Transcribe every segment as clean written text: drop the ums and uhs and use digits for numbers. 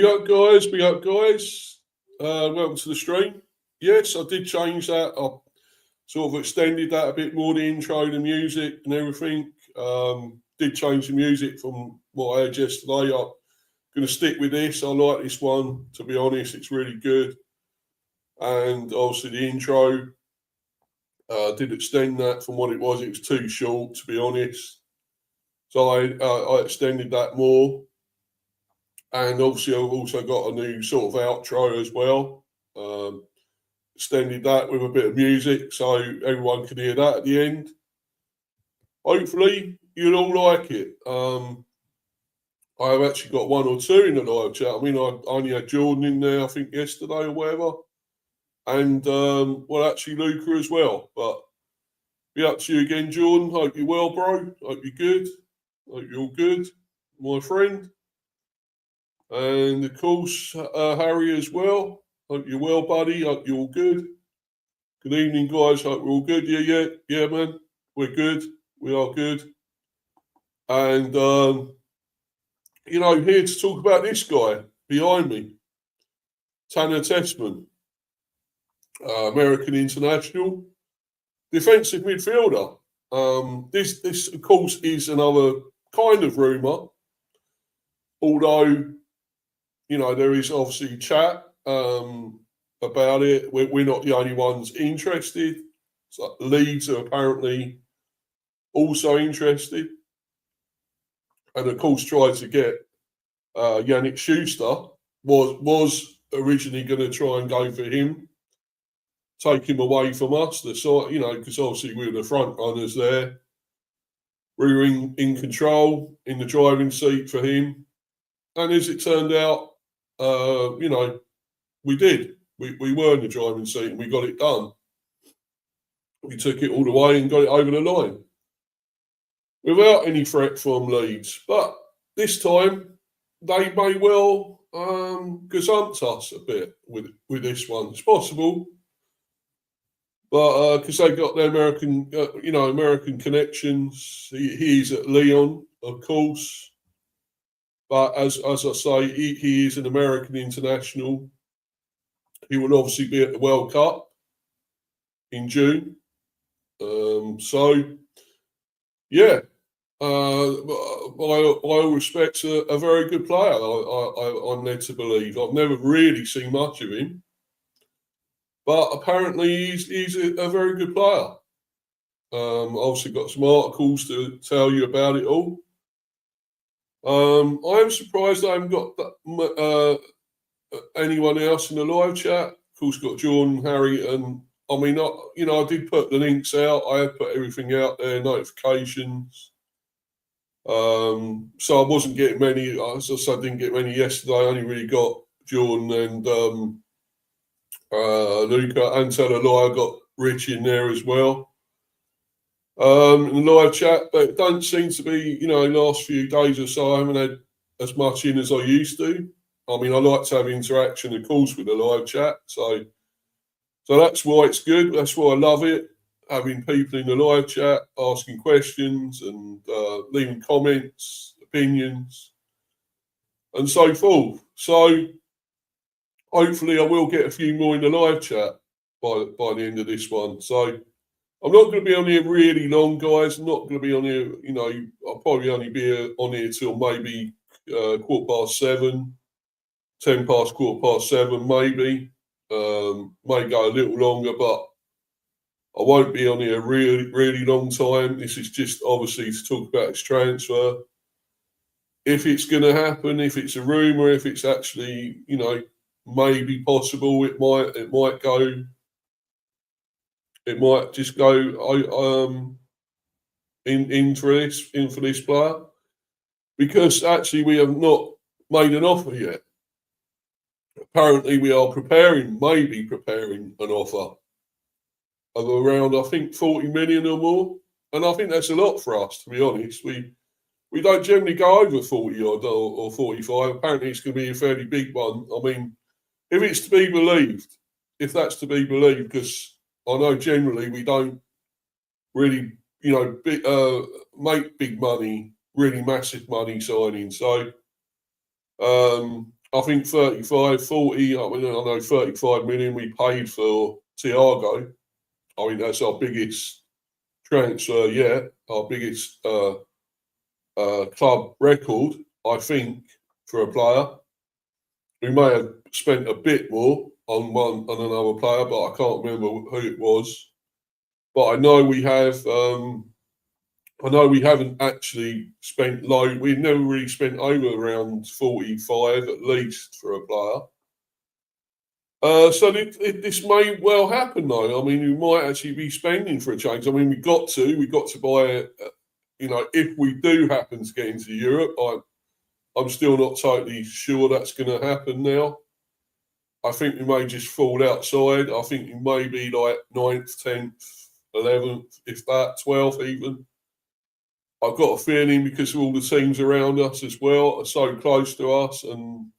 Big up, guys. Big up, guys. Welcome to the stream. Yes, I did change that. I sort of extended that a bit more, the intro, the music and everything. Did change the music from what I had yesterday. I'm going to stick with this. I like this one, to be honest. It's really good. And obviously the intro, did extend that from what it was. It was too short, to be honest. So I extended that more. And obviously I've also got a new sort of outro as well. Extended that with a bit of music so everyone can hear that at the end. Hopefully you'll all like it. I've actually got one or two in the live chat. I mean, I only had Jordan in there, I think, yesterday or whatever. And, well, actually Luca as well. But be up to you again, Jordan. Hope you're well, bro. Hope you're good. Hope you're all good, my friend. And, of course, Harry as well. Hope you're well, buddy. Hope you're all good. Good evening, guys. Hope we're all good. Yeah, man. We're good. We are good. And, here to talk about this guy behind me, Tessman, American international, defensive midfielder. This, of course, is another kind of rumour, although, there is obviously chat about it. We're not the only ones interested. So Leeds are apparently also interested. And of course, tried to get Yannick Schuster. Was originally going to try and go for him, take him away from us. The side, because obviously we were the front runners there. We were in control, in the driving seat for him. And as it turned out, we did. We were in the driving seat and we got it done. We took it all the way and got it over the line without any threat from Leeds. But this time, they may well gazump us a bit with this one. It's possible. But because they got the American, American connections. He's at Lyon, of course. But as I say, he is an American international. He will obviously be at the World Cup in June. By all respects, a very good player, I'm led to believe. I've never really seen much of him. But apparently he's a very good player. Obviously got some articles to tell you about it all. I am surprised I haven't got anyone else in the live chat. Of course, got Jordan, Harry, and I mean, I did put the links out. I had put everything out there, notifications. So I wasn't getting many. As I said, I didn't get many yesterday. I only really got Jordan and Luca, and tell a lie, I got Rich in there as well. In the live chat, but it don't seem to be, last few days or so, I haven't had as much in as I used to. I mean, I like to have interaction, of course, with the live chat. So that's why it's good. That's why I love it. Having people in the live chat, asking questions and leaving comments, opinions, and so forth. So hopefully I will get a few more in the live chat by the end of this one. So I'm not going to be on here really long, guys. I'm not going to be on here, I'll probably only be on here till maybe 7:15, 10 past 7:15, maybe. May go a little longer, but I won't be on here a really, really long time. This is just obviously to talk about his transfer. If it's going to happen, if it's a rumour, if it's actually, maybe possible, it might go. It might just go in for this player, because actually we have not made an offer yet. Apparently we are maybe preparing an offer of around, I think, 40 million or more, and I think that's a lot for us, to be honest. We don't generally go over 40 or 45. Apparently it's going to be a fairly big one. I mean, if it's to be believed, because I know generally we don't really, make big money, really massive money signing. So I think 35, 40, I know 35 million we paid for Thiago. I mean, that's our biggest transfer yet, our biggest club record, I think, for a player. We may have spent a bit more on another player, but I can't remember who it was. But I know we have. I know we haven't actually spent low. We've never really spent over around 45 at least for a player. So this may well happen, though. I mean, we might actually be spending for a change. I mean, we got to buy. If we do happen to get into Europe, I'm still not totally sure that's going to happen now. I think we may just fall outside. I think we may be like 9th, 10th, 11th, if that, 12th even. I've got a feeling because of all the teams around us as well are so close to us and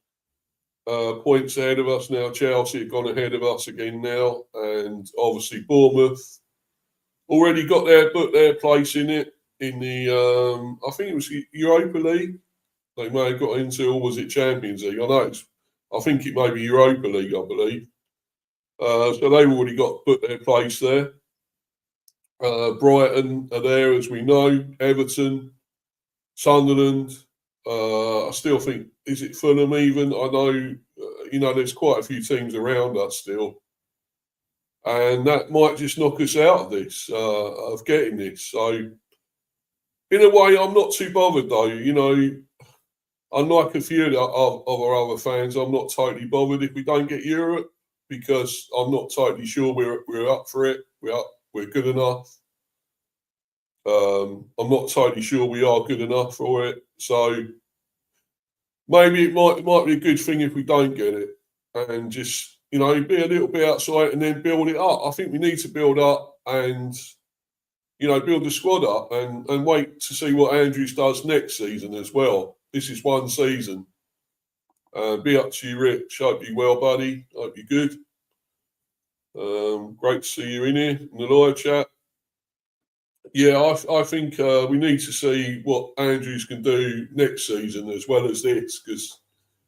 points ahead of us now. Chelsea have gone ahead of us again now, and obviously Bournemouth already got their place in it in the I think it was Europa League. They may have got into, or was it Champions League? I think it may be Europa League, I believe. So they've already put their place there. Brighton are there, as we know. Everton, Sunderland. I still think, is it Fulham even? I know, there's quite a few teams around us still. And that might just knock us out of this, of getting this. So, in a way, I'm not too bothered, though. Unlike a few of our other fans, I'm not totally bothered if we don't get Europe because I'm not totally sure we're up for it. We're good enough. I'm not totally sure we are good enough for it. So maybe it might be a good thing if we don't get it and just, be a little bit outside and then build it up. I think we need to build up and, build the squad up and wait to see what Andrews does next season as well. This is one season. Be up to you, Rich. Hope you're well, buddy. Hope you're good. Great to see you in here in the live chat. Yeah, I think we need to see what Andrews can do next season as well as this, because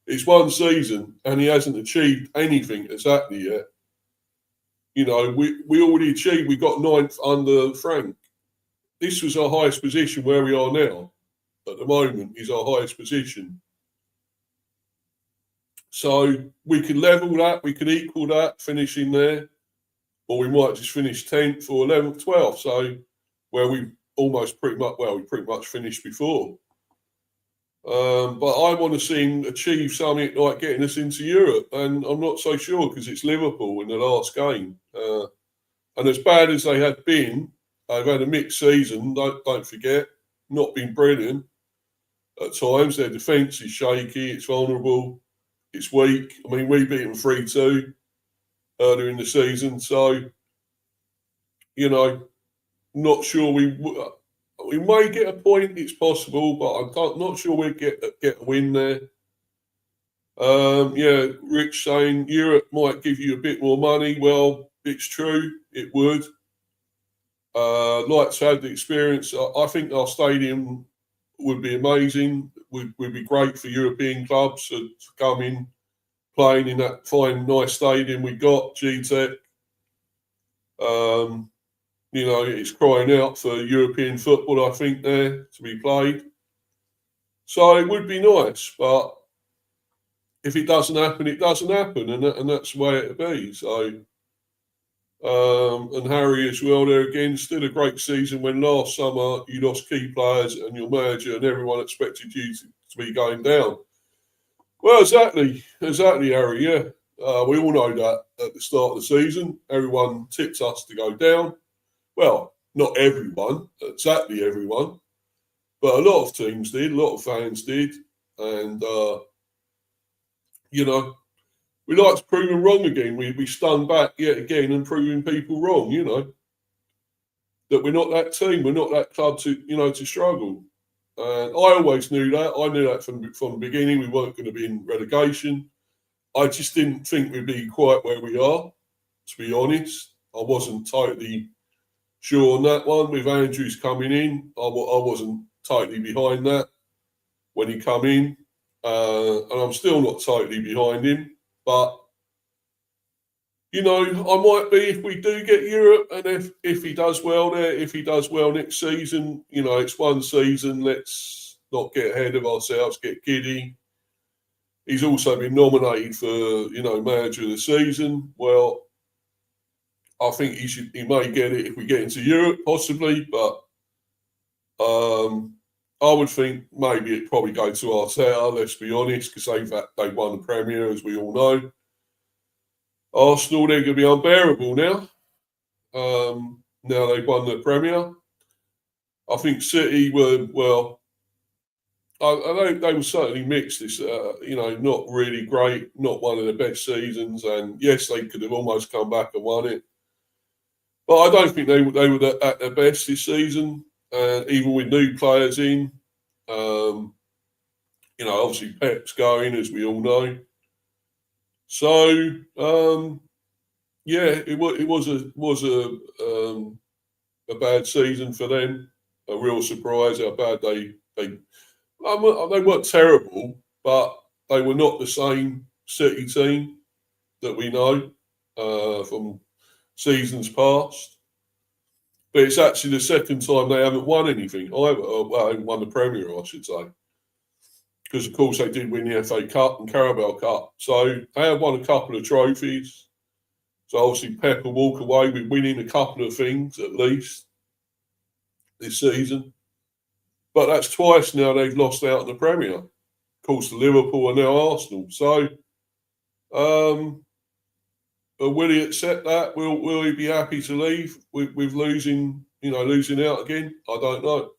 it's one season and he hasn't achieved anything exactly yet. We already achieved. We got 9th under Frank. This was our highest position where we are now. At the moment, is our highest position. So we can level that, we can equal that, finishing there, or we might just finish 10th or 11th, 12th. So where we pretty much finished before. But I want to see him achieve something like getting us into Europe, and I'm not so sure because it's Liverpool in the last game. And as bad as they had been, they've had a mixed season. Don't forget, not been brilliant at times. Their defence is shaky, it's vulnerable, it's weak. I mean, we beat them 3-2 earlier in the season, so not sure we may get a point. It's possible, but I'm not sure we'll get a win there. Rich saying Europe might give you a bit more money. Well, it's true, it would. Like to have the experience. I think our stadium would be amazing. Would be great for European clubs to come in playing in that fine, nice stadium we got, GTEC. It's crying out for European football, I think, there to be played. So it would be nice, but if it doesn't happen, it doesn't happen, and that's the way it'll be. So, and Harry as well there again, still a great season when last summer you lost key players and your manager and everyone expected you to be going down. Well, exactly, Harry, yeah. We all know that at the start of the season, everyone tipped us to go down. Well, not everyone, exactly everyone, but a lot of teams did, a lot of fans did. And, we like to prove them wrong again. We stung back yet again and proving people wrong, that we're not that team, we're not that club to struggle. And I always knew that. I knew that from the beginning. We weren't going to be in relegation. I just didn't think we'd be quite where we are, to be honest. I wasn't totally sure on that one. With Andrews coming in, I wasn't totally behind that when he come in. and I'm still not totally behind him. But I might be if we do get Europe, and if he does well there, if he does well next season, it's one season. Let's not get ahead of ourselves, get giddy. He's also been nominated for, manager of the season. Well, I think he may get it if we get into Europe, possibly, but I would think maybe it'd probably go to Arteta, let's be honest, because they've won the Premier, as we all know. Arsenal, they're going to be unbearable now. Now they've won the Premier. I think City were, they were certainly mixed. This, not really great, not one of the best seasons. And yes, they could have almost come back and won it. But I don't think they were at their best this season, even with new players in. Obviously Pep's going, as we all know. So it was a bad season for them. A real surprise how bad they weren't terrible, but they were not the same City team that we know from seasons past. But it's actually the second time they haven't won anything either. Well, they haven't won the Premier, I should say. Because, of course, they did win the FA Cup and Carabao Cup. So they have won a couple of trophies. So obviously Pep will walk away with winning a couple of things at least this season. But that's twice now they've lost out in the Premier. Of course, Liverpool and now Arsenal. So will he accept that? Will he be happy to leave with losing out again? I don't know.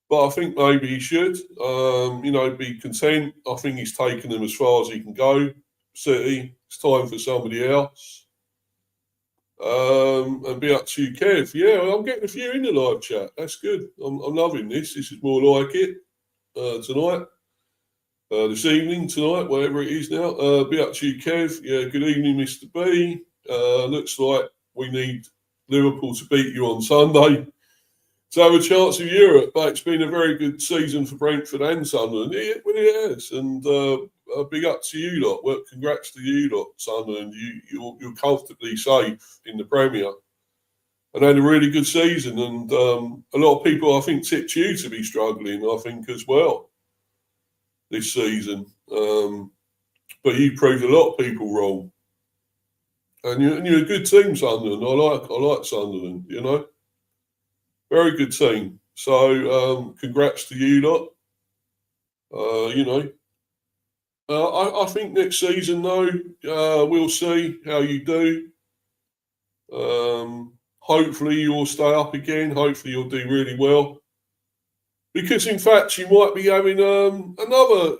But I think maybe he should, be content. I think he's taken them as far as he can go. City, it's time for somebody else. And be up to you, Kev. Yeah, I'm getting a few in the live chat. That's good. I'm loving this. This is more like it tonight. This evening, tonight, whatever it is now. Be up to you, Kev. Yeah, good evening, Mr. B. Looks like we need Liverpool to beat you on Sunday to have a chance of Europe. But it's been a very good season for Brentford and Sunderland. It has. And big up to you lot. Well, congrats to you lot, Sunderland. You're comfortably safe in the Premier. And had a really good season. And a lot of people, I think, tipped you to be struggling, I think, as well, this season. But you proved a lot of people wrong. And you're a good team, Sunderland. I like Sunderland, Very good team. So congrats to you lot. I think next season, though, we'll see how you do. Hopefully you'll stay up again. Hopefully you'll do really well. Because, in fact, you might be having another,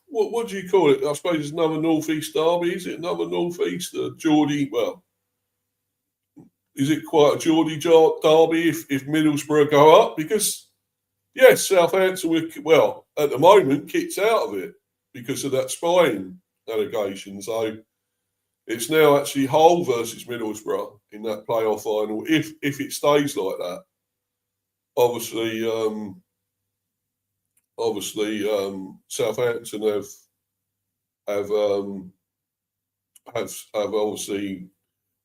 what do you call it? I suppose it's another North East derby. Is it another North East? Geordie, well, is it quite a Geordie derby if Middlesbrough go up? Because, yes, Southampton, at the moment, kicked out of it because of that spying allegation. So it's now actually Hull versus Middlesbrough in that playoff final, if it stays like that. Obviously, Southampton have obviously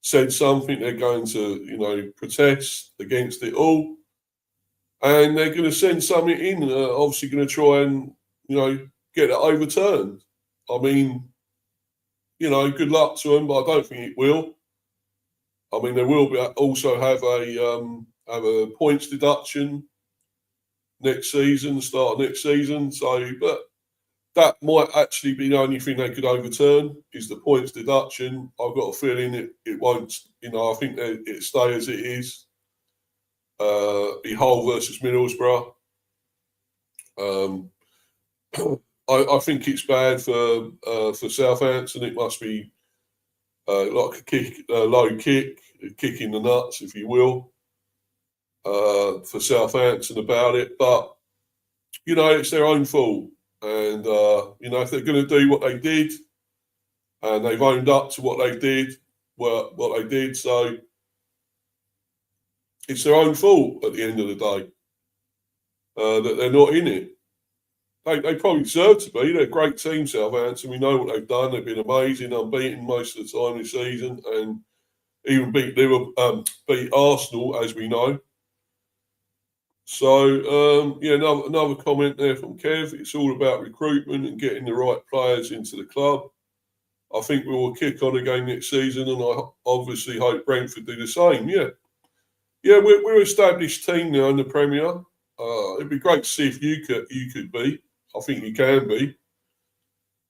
said something. They're going to, protest against it all, and they're going to send something in. Obviously, going to try and get it overturned. I mean, good luck to them, but I don't think it will. I mean, they will also have a points deduction next season, start of next season. So, but that might actually be the only thing they could overturn is the points deduction. I've got a feeling it won't. I think it stay as it is. Be Hull versus Middlesbrough. I think it's bad for Southampton. It must be like a low kick in the nuts, if you will, for Southampton about it. But it's their own fault. And if they're going to do what they did, and they've owned up to what they did, so it's their own fault at the end of the day that they're not in it. they probably deserve to be. They're a great team, Southampton. We know what they've done. They've been amazing, unbeaten most of the time this season, and even beat Arsenal, as we know. So, another comment there from Kev. It's all about recruitment and getting the right players into the club. I think we will kick on again next season, and I obviously hope Brentford do the same. Yeah, we're an established team now in the Premier. It'd be great to see if you could be. I think you can be.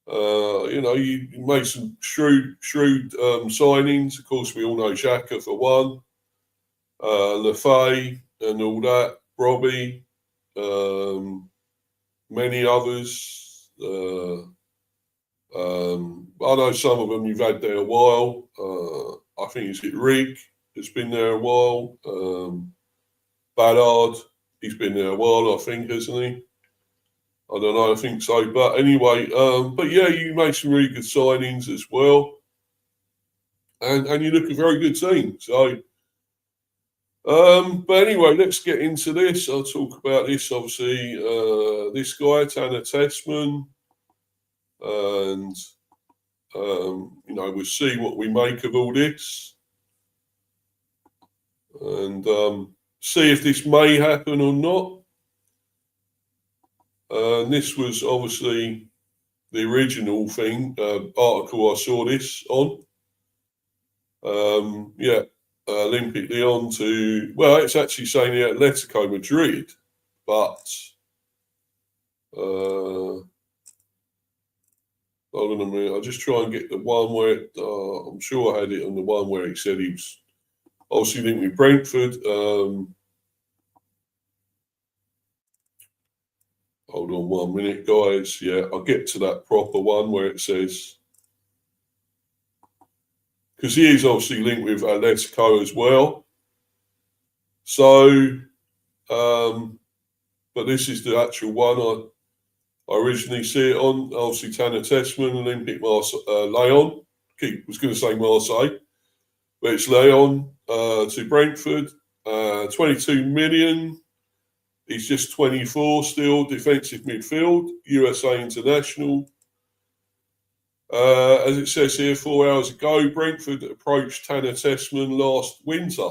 You made some shrewd signings. Of course, we all know Xhaka for one, Lefay and all that, Robbie, many others. I know some of them you've had there a while. I think it's Rig that's been there a while. Ballard, he's been there a while, I think, hasn't he? I don't know, I think so. But anyway, you made some really good signings as well. And you look a very good team. So, but anyway, let's get into this. I'll talk about this, obviously. This guy, Tanner Tessman. And, we'll see what we make of all this. And see if this may happen or not. This was obviously the original article I saw this on. Olympic Lyon it's actually saying the Atletico Madrid, but hold on a minute, I'll just try and get the one where I'm sure I had it on the one where it said he was obviously linked with Brentford. Hold on 1 minute, guys. Yeah, I'll get to that proper one where it says, because he is obviously linked with Atletico as well. So, but this is the actual one I originally see it on. Obviously, Tanner Tessman, Olympic Lyon. Was going to say Marseille, but it's Lyon to Brentford. 22 million. He's just 24 still, defensive midfield, USA international. As it says here, 4 hours ago, Brentford approached Tanner Tessman last winter.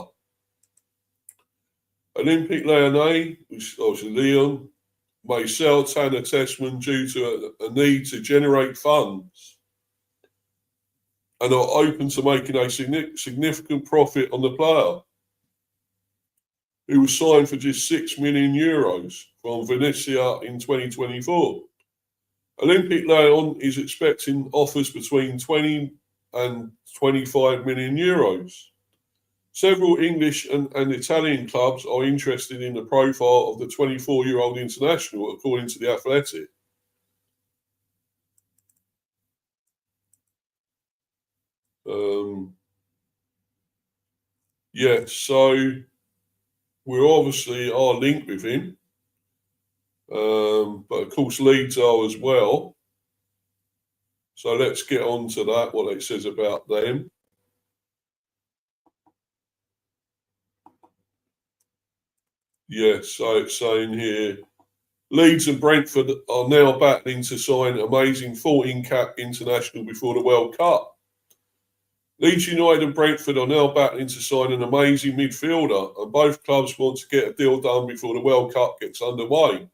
Olympic Lyonnais, which is obviously Lyon, may sell Tanner Tessman due to a need to generate funds and are open to making a significant profit on the player, who was signed for just €6 million from Venezia in 2024. Olympic Lyon is expecting offers between 20 and €25 million. Several English and Italian clubs are interested in the profile of the 24-year-old international, according to The Athletic. So we obviously are linked with him. But of course, Leeds are as well. So let's get on to that, what it says about them. So it's saying here, Leeds and Brentford are now battling to sign amazing 14-cap international before the World Cup. Leeds United and Brentford are now battling to sign an amazing midfielder, and both clubs want to get a deal done before the World Cup gets underway.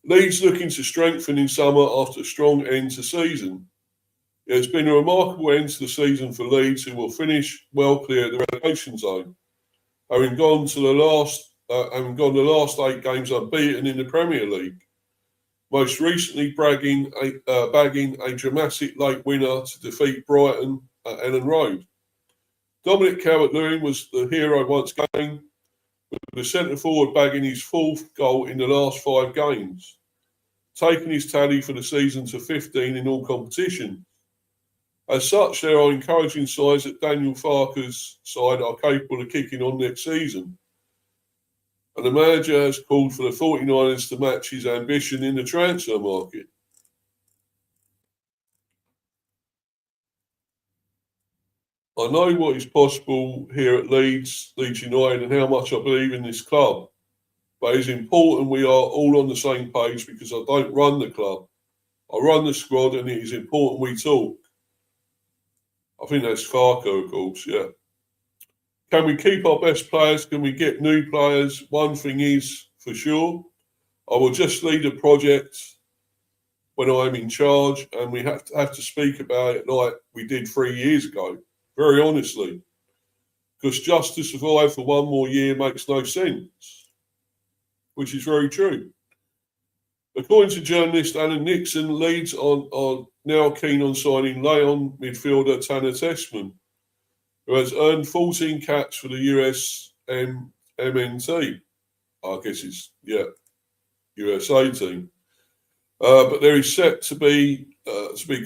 Leeds looking to strengthen in summer after a strong end to season. It has been a remarkable end to the season for Leeds, who will finish well clear of the relegation zone, having gone the last 8 games unbeaten in the Premier League. Most recently, bagging a dramatic late winner to defeat Brighton at Ellen Road. Dominic Calvert-Lewin was the hero once again, with the centre-forward bagging his 4th goal in the last 5 games, taking his tally for the season to 15 in all competitions. As such, there are encouraging signs that Daniel Farke's side are capable of kicking on next season. And the manager has called for the 49ers to match his ambition in the transfer market. I know what is possible here at Leeds United, and how much I believe in this club. But it's important we are all on the same page because I don't run the club. I run the squad, and it is important we talk. I think that's Farco, of course, yeah. Can we keep our best players? Can we get new players? One thing is for sure, I will just lead a project when I'm in charge, and we have to speak about it like we did 3 years ago, very honestly. Because just to survive for one more year makes no sense, which is very true. According to journalist Alan Nixon, Leeds are now keen on signing Leon midfielder Tanner Tessman, who has earned 14 caps for the MNT. I guess it's, USA team. But there is set to be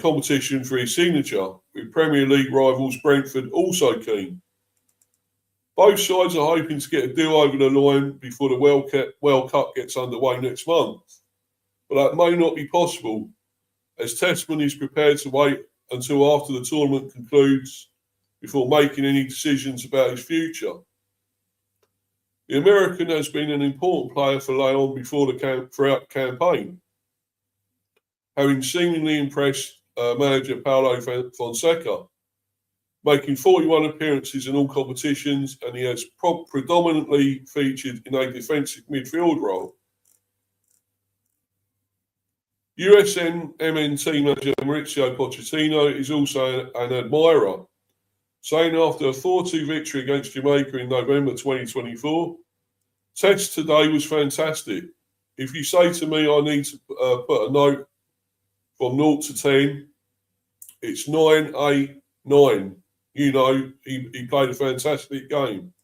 competition for his signature, with Premier League rivals Brentford also keen. Both sides are hoping to get a deal over the line before the World Cup gets underway next month. But that may not be possible, as Tessman is prepared to wait until after the tournament concludes before making any decisions about his future. The American has been an important player for Leon throughout the campaign, having seemingly impressed manager Paulo Fonseca, making 41 appearances in all competitions, and he has predominantly featured in a defensive midfield role. MNT manager Mauricio Pochettino is also an admirer, saying after a 4-2 victory against Jamaica in November 2024, Test today was fantastic. If you say to me I need to put a note from 0 to 10, it's 9, 8, 9. You know, he played a fantastic game.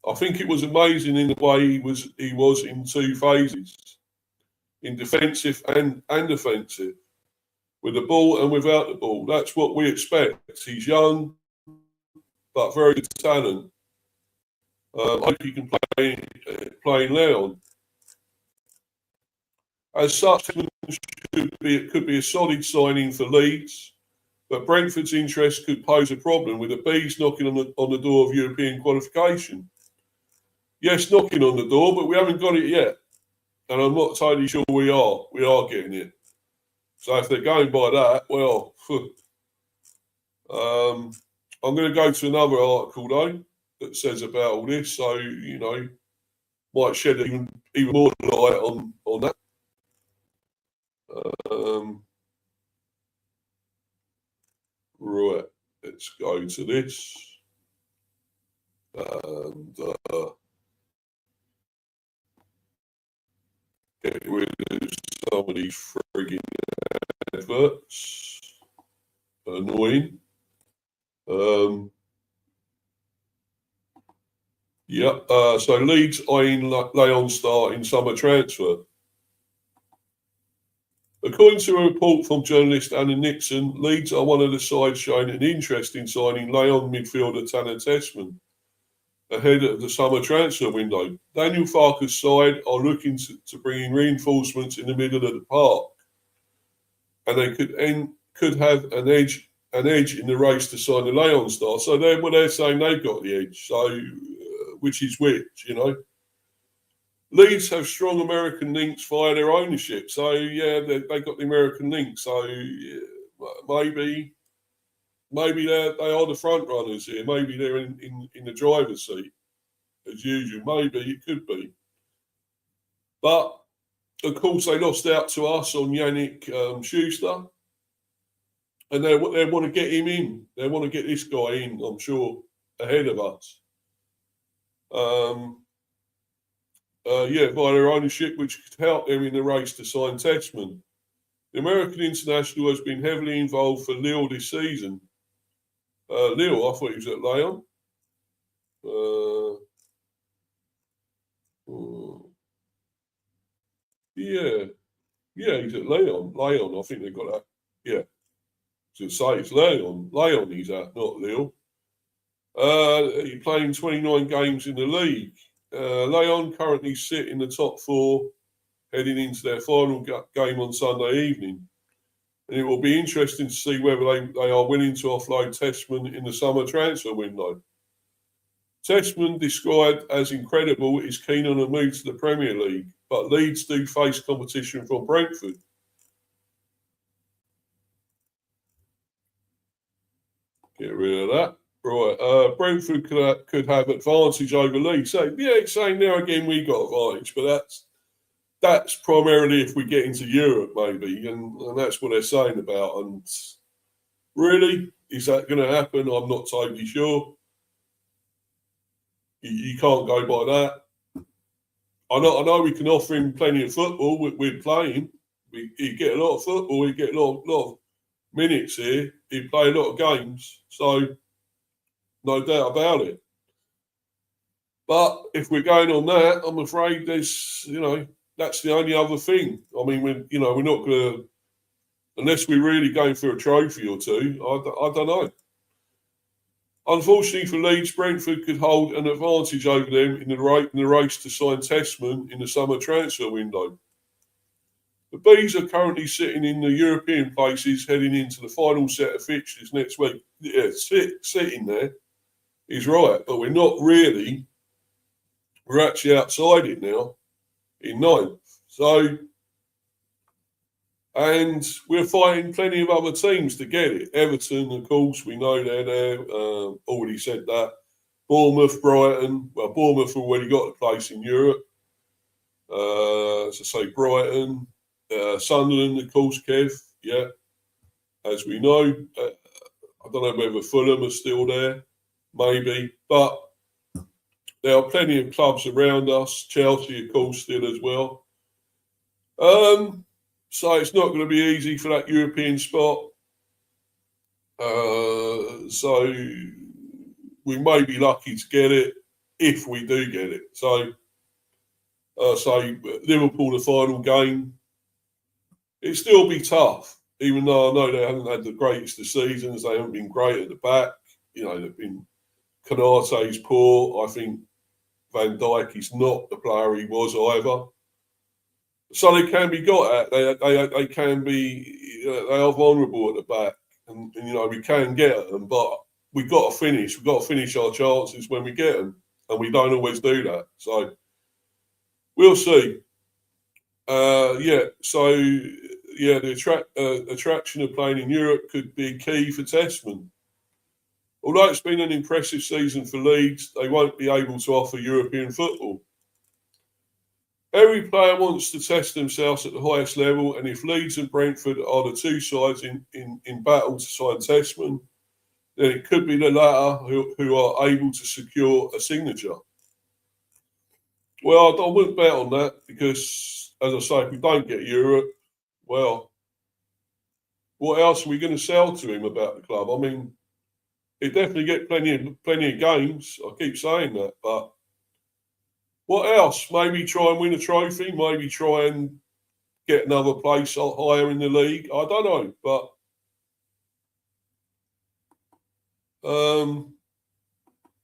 I think it was amazing in the way he was in two phases, in defensive and offensive, with the ball and without the ball. That's what we expect. He's young, but very good talent. I hope he can play in Leon. As such, it could be a solid signing for Leeds, but Brentford's interest could pose a problem with the Bees knocking on the door of European qualification. Yes, knocking on the door, but we haven't got it yet. And I'm not totally sure we are. We are getting it. So if they're going by that, well, I'm going to go to another article, though, that says about all this. So, you know, might shed even more light on that. Right, let's go to this. And get rid of some of these frigging adverts. Annoying. So Leeds eyeing Leon start in summer transfer. According to a report from journalist Anna Nixon, Leeds are one of the sides showing an interest in signing Leon midfielder Tanner Tessman ahead of the summer transfer window. Daniel Farker's side are looking to bring in reinforcements in the middle of the park, and they could have an edge in the race to sign the Leon star. So they're saying they've got the edge. So which is which, you know? Leeds have strong American links via their ownership. So, yeah, they got the American links. So, maybe they are the front runners here. Maybe they're in the driver's seat, as usual. Maybe it could be. But, of course, they lost out to us on Yannick Schuster. And they want to get him in. They want to get this guy in, I'm sure, ahead of us. Via their ownership, which could help them in the race to sign Tessman. The American international has been heavily involved for Lille this season. Lille, I thought he was at Leon. He's at Leon. Leon, I think they got that. Yeah. To say it's Leon. Leon he's at, not Lille. He's playing 29 games in the league. Leon currently sit in the top 4 heading into their final game on Sunday evening. And it will be interesting to see whether they are willing to offload Tessman in the summer transfer window. Tessman, described as incredible, is keen on a move to the Premier League, but Leeds do face competition from Brentford. Get rid of that. Right, Brentford could have advantage over Leeds. So yeah, it's saying now again we got advantage, but that's primarily if we get into Europe, maybe, and that's what they're saying about. And really, is that going to happen? I'm not totally sure. You can't go by that. I know we can offer him plenty of football. We're playing. He get a lot of football. He get a lot of minutes here. He play a lot of games. So no doubt about it. But if we're going on that, I'm afraid there's, that's the only other thing. I mean, we're not going to, unless we're really going for a trophy or two. I don't know. Unfortunately for Leeds, Brentford could hold an advantage over them in the race to sign Tessman in the summer transfer window. The Bees are currently sitting in the European places heading into the final set of fixtures next week. Yeah, sitting there is right, but we're not really. We're actually outside it now in ninth. So, and we're fighting plenty of other teams to get it. Everton, of course, we know they're there. Already said that. Bournemouth, Brighton. Well, Bournemouth already got a place in Europe. As I say, Brighton. Sunderland, of course, Kev. Yeah, as we know. I don't know whether Fulham are still there. Maybe. But there are plenty of clubs around us. Chelsea, of course, still as well. So it's not going to be easy for that European spot. So we may be lucky to get it if we do get it. So, Liverpool, the final game, it'll still be tough, even though I know they haven't had the greatest of seasons. They haven't been great at the back. They've been, Konate's poor. I think Van Dijk is not the player he was either. So they can be got at. They can be. They are vulnerable at the back, and we can get at them. But we've got to finish. We've got to finish our chances when we get them, and we don't always do that. So we'll see. The attraction of playing in Europe could be key for Tessman. Although it's been an impressive season for Leeds, they won't be able to offer European football. Every player wants to test themselves at the highest level, and if Leeds and Brentford are the two sides in battle to sign Tessman, then it could be the latter who are able to secure a signature. Well, I wouldn't bet on that because, as I say, if we don't get Europe, well, what else are we going to sell to him about the club? I mean, he'd definitely get plenty of games. I keep saying that, but what else? Maybe try and win a trophy. Maybe try and get another place higher in the league. I don't know, but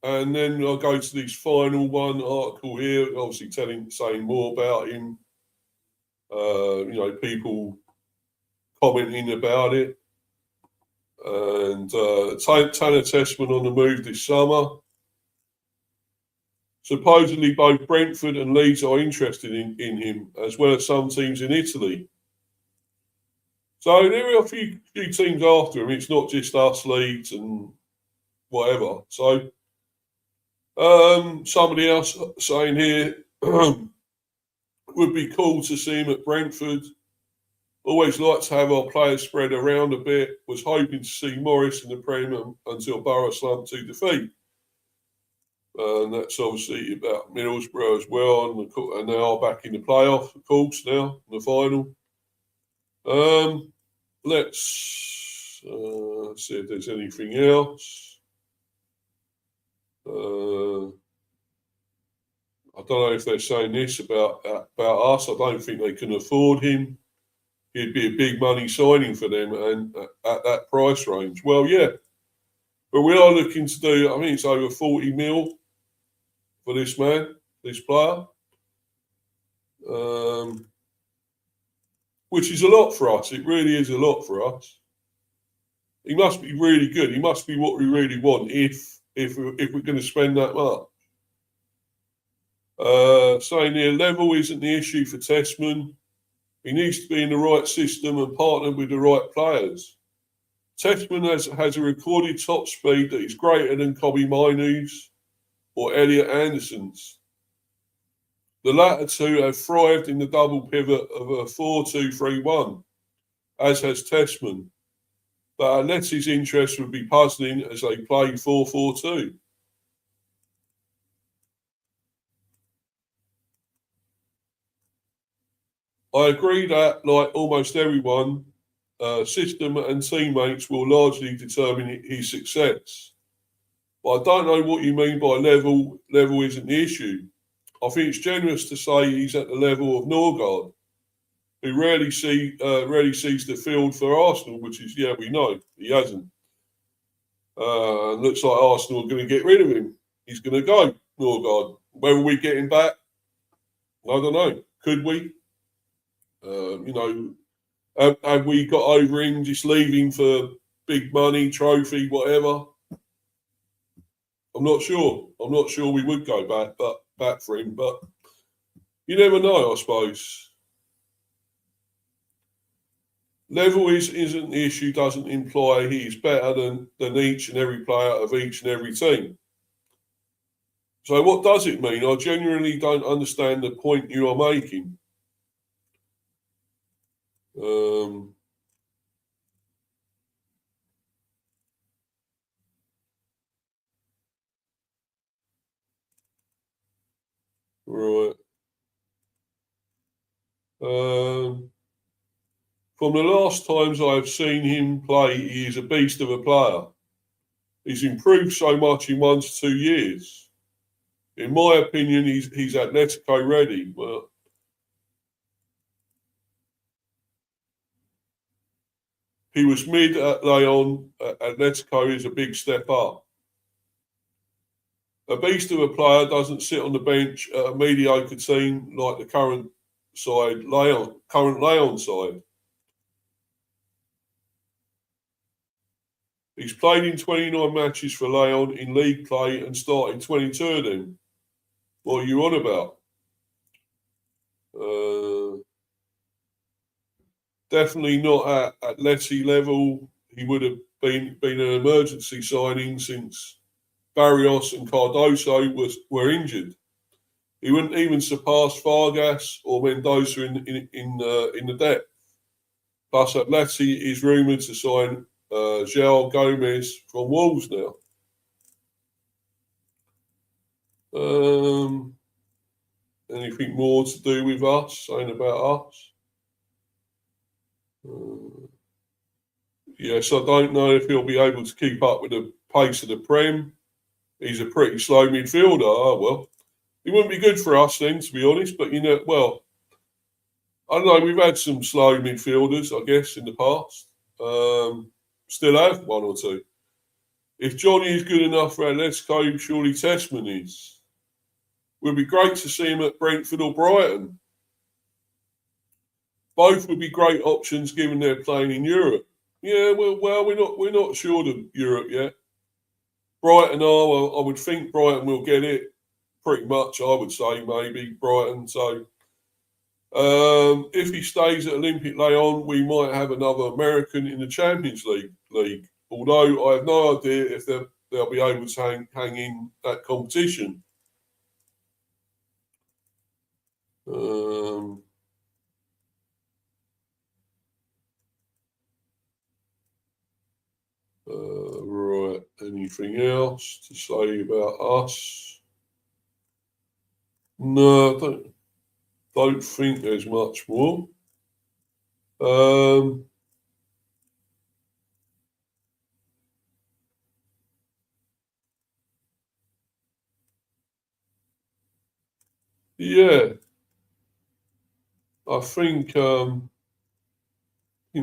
and then I'll go to this final one article here, obviously saying more about him. People commenting about it, and Tanner Tessman on the move this summer. Supposedly, both Brentford and Leeds are interested in him, as well as some teams in Italy. So there are a few teams after him. It's not just us, Leeds, and whatever. So somebody else saying here would be cool to see him at Brentford. Always like to have our players spread around a bit. Was hoping to see Morris in the Premier until Borough slumped to defeat. And that's obviously about Middlesbrough as well, and they are back in the playoff, of course, now, in the final. Let's see if there's anything else. I don't know if they're saying this about us. I don't think they can afford him. He'd be a big money signing for them and at that price range. Well, yeah. But we are looking to do, I think it's over 40 mil for this man, this player. Which is a lot for us. It really is a lot for us. He must be really good. He must be what we really want if we're going to spend that much. Saying here, level isn't the issue for Tessman. He needs to be in the right system and partner with the right players. Tessman has a recorded top speed that is greater than Kobe Mainu's or Elliot Anderson's. The latter two have thrived in the double pivot of a 4-2-3-1, as has Tessman. But Atleti's interest would be puzzling as they play 4-4-2. I agree that, like almost everyone, system and teammates will largely determine his success. But I don't know what you mean by level. Level isn't the issue. I think it's generous to say he's at the level of Norgard, who rarely sees the field for Arsenal, which is, yeah, we know he hasn't. Looks like Arsenal are going to get rid of him. He's going to go, Norgard. Whether we get him back, I don't know. Could we? Have we got over him just leaving for big money, trophy, whatever? I'm not sure. I'm not sure we would go back for him, but you never know, I suppose. Level isn't the issue, doesn't imply he's better than each and every player of each and every team. So what does it mean? I genuinely don't understand the point you are making. Right. From the last times I've seen him play, he is a beast of a player. He's improved so much in 1 to 2 years. In my opinion, he's Atletico ready. Well, he was mid at Leon. Atletico is a big step up. A beast of a player doesn't sit on the bench at a mediocre team like the current Leon side. He's played in 29 matches for Leon in league play and started 22 of them. What are you on about? Definitely not at Letty level. He would have been an emergency signing since Barrios and Cardoso were injured. He wouldn't even surpass Vargas or Mendoza in the depth. Plus, Atleti is rumoured to sign João Gomez from Wolves now. Anything more to do with us? Saying about us? Yes, I don't know if he'll be able to keep up with the pace of the Prem. He's a pretty slow midfielder. Oh, well, he wouldn't be good for us then, to be honest. But, well, I don't know. We've had some slow midfielders, I guess, in the past. Still have one or two. If Johnny is good enough for Atletico, surely Tessman is. Would be great to see him at Brentford or Brighton. Both would be great options given they're playing in Europe. Yeah, well, we're not sure of Europe yet. Brighton are. I would think Brighton will get it. Pretty much, I would say maybe Brighton. So, if he stays at Olympic Lyon, we might have another American in the Champions League. Although I have no idea if they'll be able to hang in that competition. Right. Anything else to say about us? No, I don't think there's much more. Yeah, I think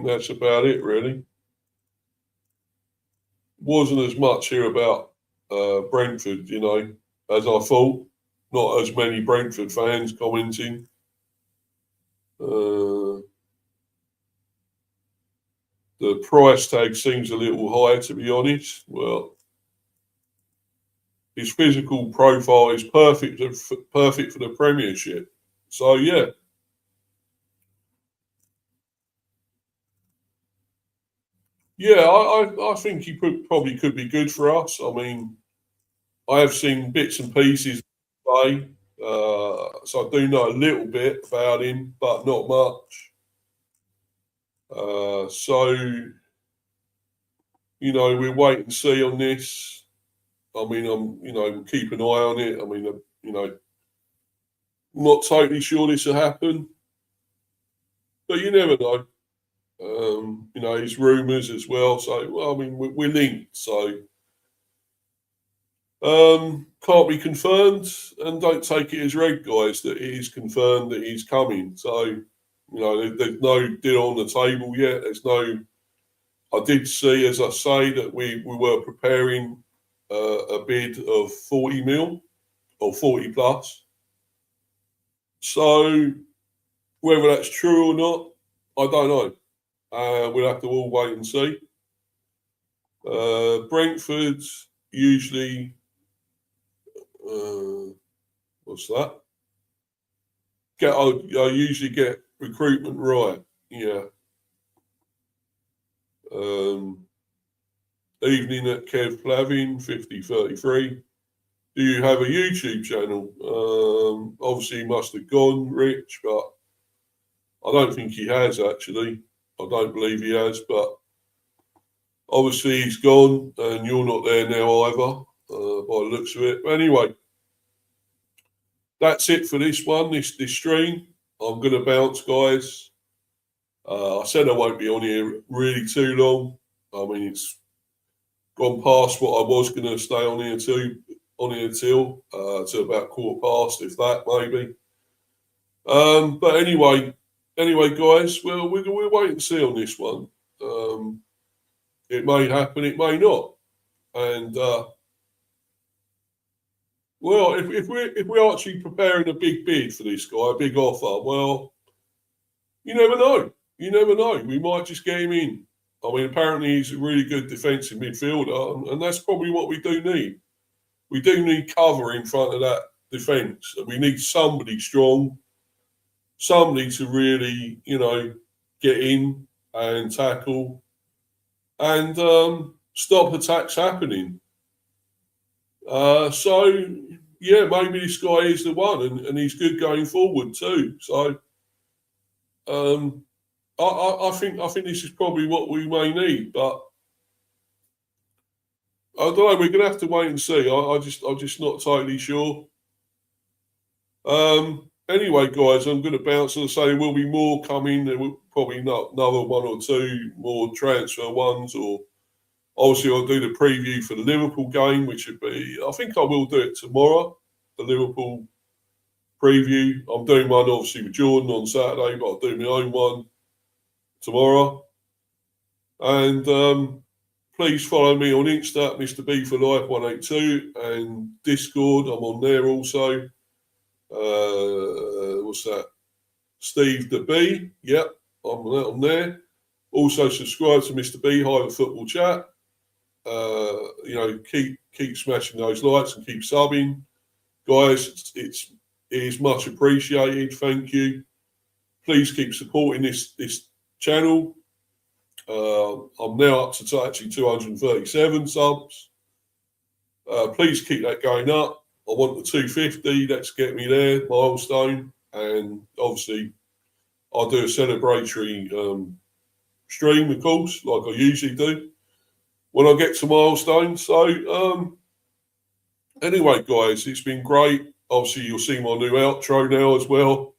that's about it, really. Wasn't as much here about Brentford, as I thought. Not as many Brentford fans commenting. The price tag seems a little high, to be honest. Well, his physical profile is perfect for the Premiership. So yeah. Yeah, I think he probably could be good for us. I mean, I have seen bits and pieces play, so I do know a little bit about him, but not much. So we'll wait and see on this. I mean, keep an eye on it. I mean, I'm not totally sure this will happen, but you never know. There's rumours as well. So, well, I mean, we're linked. So, can't be confirmed, and don't take it as read, guys, that it is confirmed that he's coming. So, there's no deal on the table yet. There's no. I did see, as I say, that we were preparing a bid of 40 mil or 40 plus. So, whether that's true or not, I don't know. We'll have to all wait and see. Brentford usually, what's that? I usually get recruitment right. Yeah. Evening at Kev Flavin, 5033. Do you have a YouTube channel? Obviously, he must have gone, Rich, but I don't think he has actually. I don't believe he has, but obviously he's gone, and you're not there now either, by the looks of it. But anyway, that's it for this one, this stream. I'm going to bounce, guys. I said I won't be on here really too long. I mean, it's gone past what I was going to stay on here till to about 1:15, if that maybe. But anyway, guys, well, we'll wait and see on this one. It may happen, it may not, and well, if we're actually preparing a big bid for this guy, a big offer, well, you never know. You never know. We might just get him in. I mean, apparently he's a really good defensive midfielder, and that's probably what we do need. We do need cover in front of that defence. We need somebody strong, somebody to really, get in and tackle and stop attacks happening. So, yeah, maybe this guy is the one, and he's good going forward too. So, I think this is probably what we may need, but I don't know. We're going to have to wait and see. I'm just not totally sure. Anyway, guys, I'm going to bounce and say there will be more coming. There will probably not another one or two more transfer ones, or obviously I'll do the preview for the Liverpool game, which would be, I think I will do it tomorrow, the Liverpool preview. I'm doing one obviously with Jordan on Saturday, but I'll do my own one tomorrow. And please follow me on Insta, Mr. B for Life 182, and Discord. I'm on there also. What's that? Steve the B. Yep, I'm on there. Also subscribe to Mr. B Hive Football Chat. Keep smashing those likes and keep subbing, guys. It is much appreciated. Thank you. Please keep supporting this channel. I'm now up to actually 237 subs. Please keep that going up. I want the 250. Let's get me there, milestone. And obviously, I'll do a celebratory stream, of course, like I usually do when I get to milestone. So, anyway, guys, it's been great. Obviously, you'll see my new outro now as well.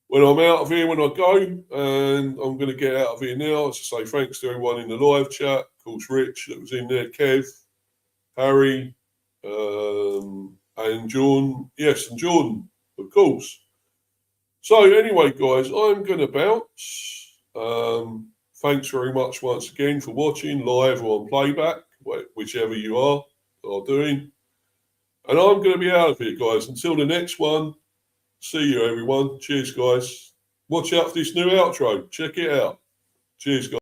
When I'm out of here, when I go, and I'm going to get out of here now, to say thanks to everyone in the live chat. Of course, Rich that was in there, Kev, Harry, and Jordan. Yes, and Jordan, of course. So anyway, guys, I'm going to bounce. Thanks very much once again for watching live or on playback, whichever you are doing. And I'm going to be out of here, guys. Until the next one, see you, everyone. Cheers, guys. Watch out for this new outro. Check it out. Cheers, guys.